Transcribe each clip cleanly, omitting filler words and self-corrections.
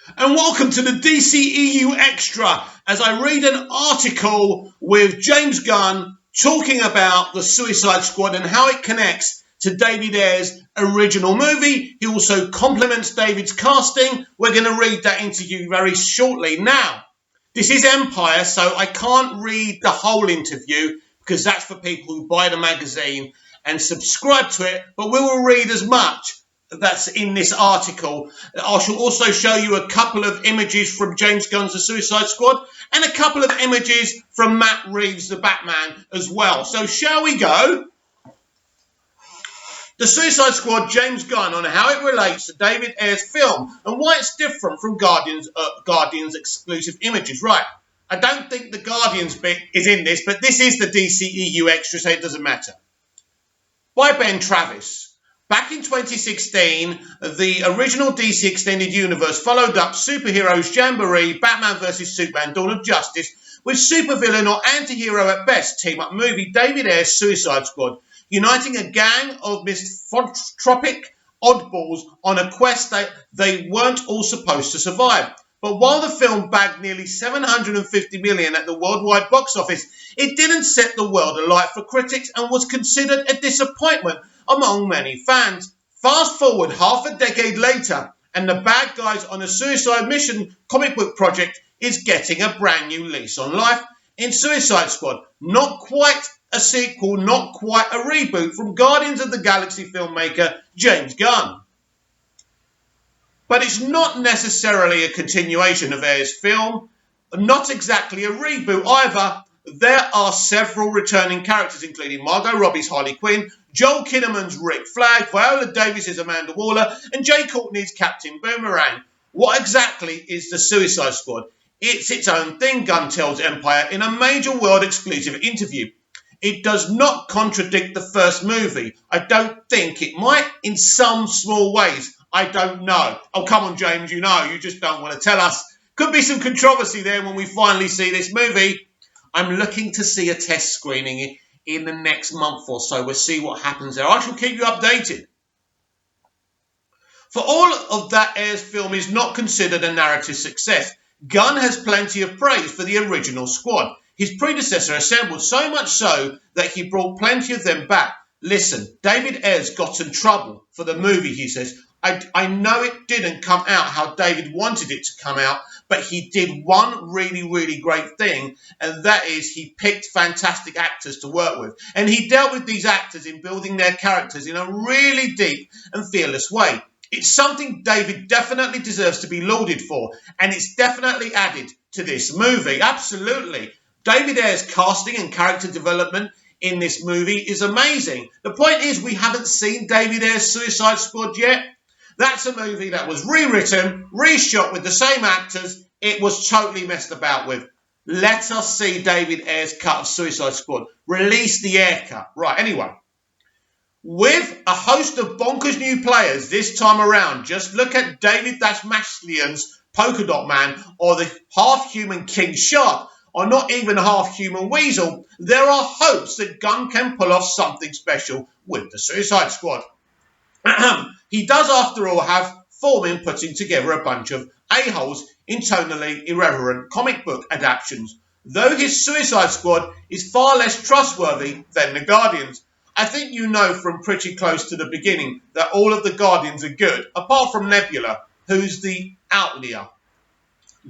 And welcome to the dceu Extra as I read an article with James Gunn talking about the Suicide Squad and how it connects to David Ayer's original movie. He also compliments David's casting. We're going to read that interview very shortly. Now, this is Empire, so I can't read the whole interview because that's for people who buy the magazine and subscribe to it, but we will read as much that's in this article. I shall also show you a couple of images from James Gunn's The Suicide Squad and a couple of images from Matt Reeves' The Batman as well. So shall we go? The Suicide Squad, James Gunn, on how it relates to David Ayer's film and why it's different from Guardians exclusive images. Right, I don't think the Guardians bit is in this, but this is the dceu Extra, so it doesn't matter. By Ben Travis. Back in 2016, the original DC Extended Universe followed up Superheroes Jamboree, Batman vs. Superman, Dawn of Justice, with supervillain or anti-hero at best team-up movie David Ayer's Suicide Squad, uniting a gang of misanthropic oddballs on a quest that they weren't all supposed to survive. But while the film bagged nearly $750 million at the worldwide box office, it didn't set the world alight for critics and was considered a disappointment among many fans. Fast forward half a decade later, and the bad guys on a suicide mission comic book project is getting a brand new lease on life in Suicide Squad. Not quite a sequel, not quite a reboot from Guardians of the Galaxy filmmaker James Gunn. But it's not necessarily a continuation of Ayer's film, not exactly a reboot either. There are several returning characters, including Margot Robbie's Harley Quinn, Joel Kinnaman's Rick Flag, Viola Davis's Amanda Waller, and Jay Courtney's Captain Boomerang. What exactly is the Suicide Squad? It's its own thing, Gunn tells Empire in a major world exclusive interview. It does not contradict the first movie. I don't think it might in some small ways. I don't know. Oh, come on, James, you know. You just don't want to tell us. Could be some controversy there when we finally see this movie. I'm looking to see a test screening in the next month or so. We'll see what happens there. I shall keep you updated. For all of that, Ayer's film is not considered a narrative success. Gunn has plenty of praise for the original squad. His predecessor assembled so much so that he brought plenty of them back. Listen, David Ayer's got in trouble for the movie, he says. I know it didn't come out how David wanted it to come out, but he did one really, really great thing, and that is he picked fantastic actors to work with. And he dealt with these actors in building their characters in a really deep and fearless way. It's something David definitely deserves to be lauded for, and it's definitely added to this movie. Absolutely. David Ayer's casting and character development in this movie is amazing. The point is we haven't seen David Ayer's Suicide Squad yet. That's a movie that was rewritten, reshot with the same actors. It was totally messed about with. Let us see David Ayer's cut of Suicide Squad. Release the Ayer cut. Right, anyway. With a host of bonkers new players this time around, just look at David Dastmalchian's Polka Dot Man or the half-human King Shark or not even half-human Weasel. There are hopes that Gunn can pull off something special with the Suicide Squad. He does, after all, have form in putting together a bunch of a-holes in tonally irreverent comic book adaptations, though his Suicide Squad is far less trustworthy than the Guardians. I think you know from pretty close to the beginning that all of the Guardians are good, apart from Nebula, who's the outlier.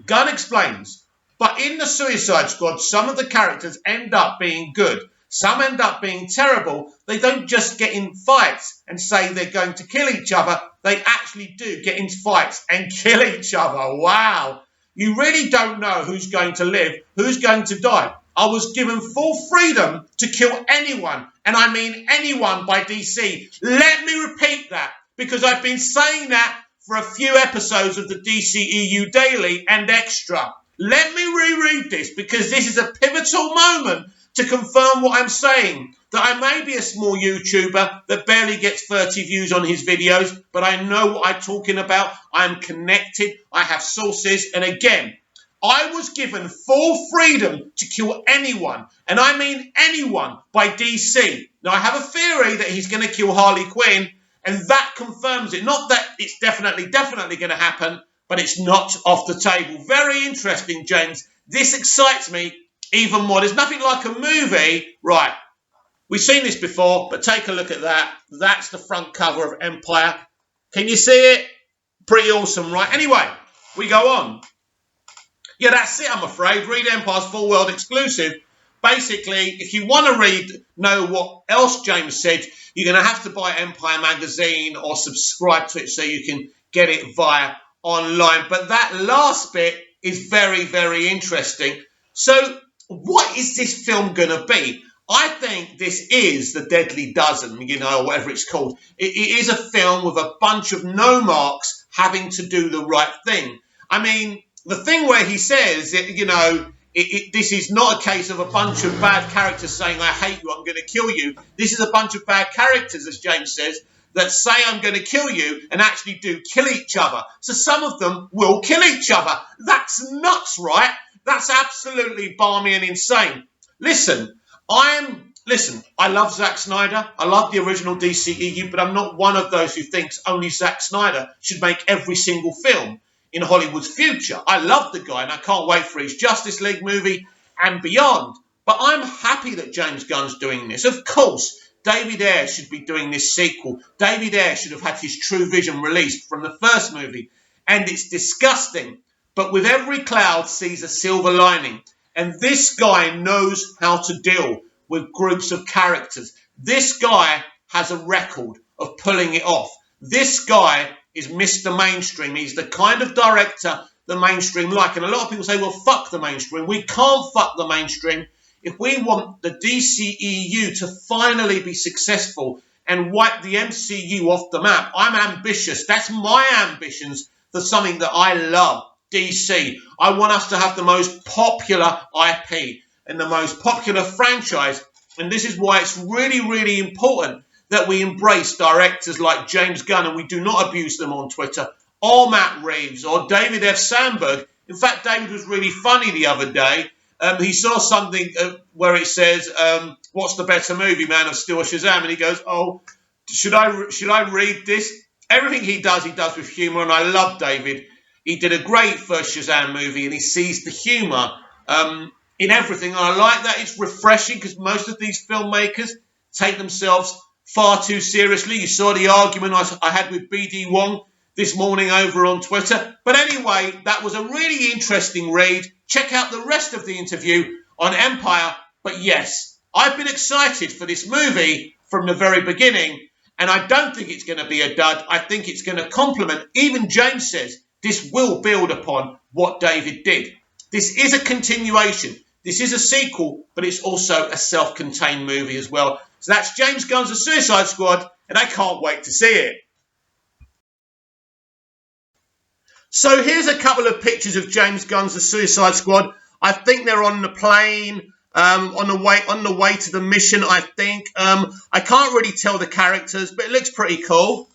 Gunn explains, but in the Suicide Squad, some of the characters end up being good. Some end up being terrible. They don't just get in fights and say they're going to kill each other. They actually do get into fights and kill each other. Wow. You really don't know who's going to live, who's going to die. I was given full freedom to kill anyone, and I mean anyone by DC. Let me repeat that, because I've been saying that for a few episodes of the DCEU Daily and Extra. Let me reread this, because this is a pivotal moment to confirm what I'm saying, that I may be a small YouTuber that barely gets 30 views on his videos, but I know what I'm talking about. I'm connected. I have sources. And again, I was given full freedom to kill anyone, and I mean anyone, by DC. Now, I have a theory that he's going to kill Harley Quinn, and that confirms it. Not that it's definitely going to happen, but it's not off the table. Very interesting, James. This excites me even more. There's nothing like a movie. Right, we've seen this before, but take a look at that. That's the front cover of Empire. Can you see it? Pretty awesome, right? Anyway, we go on. Yeah, that's it, I'm afraid. Read Empire's full world exclusive. Basically, if you want to know what else James said, you're going to have to buy Empire magazine or subscribe to it so you can get it via online. But that last bit is very, very interesting. So what is this film going to be? I think this is The Deadly Dozen, or whatever it's called. It is a film with a bunch of no marks having to do the right thing. I mean, the thing where he says, this is not a case of a bunch of bad characters saying, I hate you, I'm going to kill you. This is a bunch of bad characters, as James says, that say I'm going to kill you and actually do kill each other. So some of them will kill each other. That's nuts, right? That's absolutely balmy and insane. Listen, I love Zack Snyder. I love the original DCEU, but I'm not one of those who thinks only Zack Snyder should make every single film in Hollywood's future. I love the guy and I can't wait for his Justice League movie and beyond. But I'm happy that James Gunn's doing this. Of course, David Ayer should be doing this sequel. David Ayer should have had his true vision released from the first movie. And it's disgusting. But with every cloud sees a silver lining. And this guy knows how to deal with groups of characters. This guy has a record of pulling it off. This guy is Mr. Mainstream. He's the kind of director the mainstream like. And a lot of people say, well, fuck the mainstream. We can't fuck the mainstream. If we want the DCEU to finally be successful and wipe the MCU off the map, I'm ambitious. That's my ambitions for something that I love, DC. I want us to have the most popular IP and the most popular franchise. And this is why it's really, really important that we embrace directors like James Gunn and we do not abuse them on Twitter, or Matt Reeves, or David F. Sandberg. In fact, David was really funny the other day. He saw something where it says, what's the better movie, Man of Steel or Shazam? And he goes, oh, should I read this? Everything he does with humour, and I love David. He did a great first Shazam movie, and he sees the humour in everything. And I like that. It's refreshing because most of these filmmakers take themselves far too seriously. You saw the argument I had with BD Wong this morning over on Twitter. But anyway, that was a really interesting read. Check out the rest of the interview on Empire. But yes, I've been excited for this movie from the very beginning. And I don't think it's going to be a dud. I think it's going to complement. Even James says this will build upon what David did. This is a continuation. This is a sequel, but it's also a self-contained movie as well. So that's James Gunn's The Suicide Squad, and I can't wait to see it. So here's a couple of pictures of James Gunn's The Suicide Squad. I think they're on the plane, on the way to the mission, I think. I can't really tell the characters, but it looks pretty cool.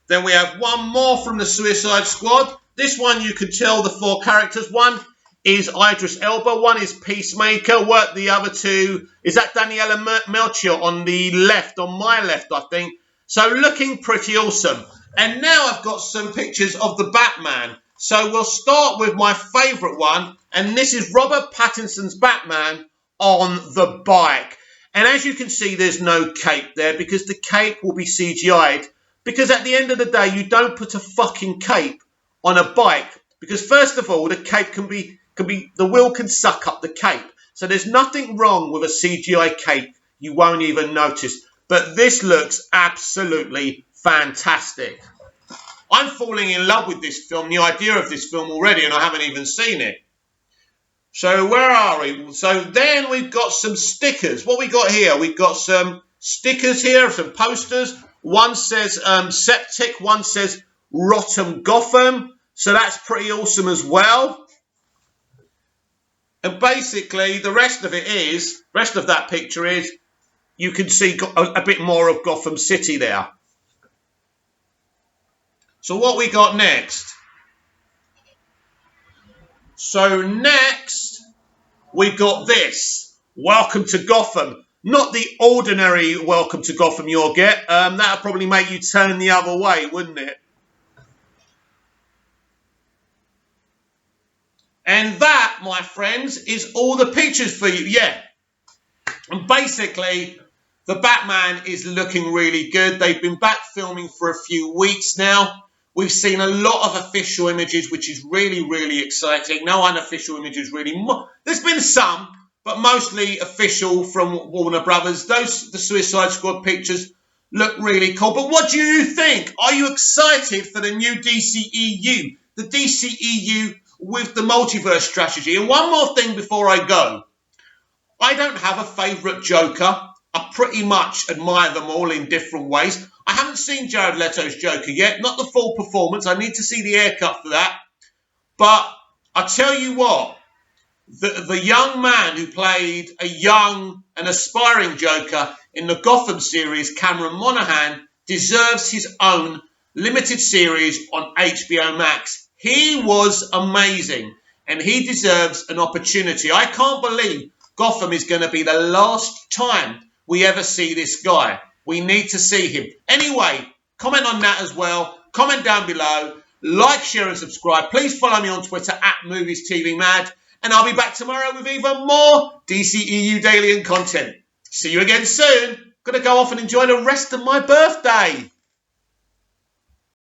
Then we have one more from the Suicide Squad. This one you can tell the four characters. One is Idris Elba, one is Peacemaker, the other two, is that Daniela Melchior on the left, on my left, I think. So looking pretty awesome. And now I've got some pictures of the Batman. So we'll start with my favourite one, and this is Robert Pattinson's Batman on the bike. And as you can see, there's no cape there because the cape will be CGI'd. Because at the end of the day, you don't put a fucking cape on a bike. Because first of all, the cape the wheel can suck up the cape. So there's nothing wrong with a CGI cape. You won't even notice. But this looks absolutely fantastic. I'm falling in love with this film, the idea of this film already, and I haven't even seen it. So where are we? So then we've got some stickers. What we got here? We've got some stickers here, some posters. One says Septic, one says Rotten Gotham. So that's pretty awesome as well. And basically, the rest of that picture is, you can see a bit more of Gotham City there. So what we got next? So next, we got this. Welcome to Gotham. Not the ordinary welcome to Gotham you'll get. That'll probably make you turn the other way, wouldn't it? And that, my friends, is all the pictures for you. Yeah. And basically, the Batman is looking really good. They've been back filming for a few weeks now. We've seen a lot of official images, which is really, really exciting. No unofficial images, really. There's been some, but mostly official from Warner Brothers. The Suicide Squad pictures look really cool. But what do you think? Are you excited for the new DCEU? The DCEU with the multiverse strategy. And one more thing before I go. I don't have a favourite Joker. I pretty much admire them all in different ways. I haven't seen Jared Leto's Joker yet. Not the full performance. I need to see the haircut for that. But I tell you what, the young man who played a young and aspiring Joker in the Gotham series, Cameron Monaghan, deserves his own limited series on HBO Max. He was amazing, and he deserves an opportunity. I can't believe Gotham is going to be the last time we ever see this guy. We need to see him. Anyway, comment on that as well. Comment down below. Like, share and subscribe. Please follow me on Twitter @MoviesTVMad. And I'll be back tomorrow with even more DCEU Daily and content. See you again soon. Gonna go off and enjoy the rest of my birthday.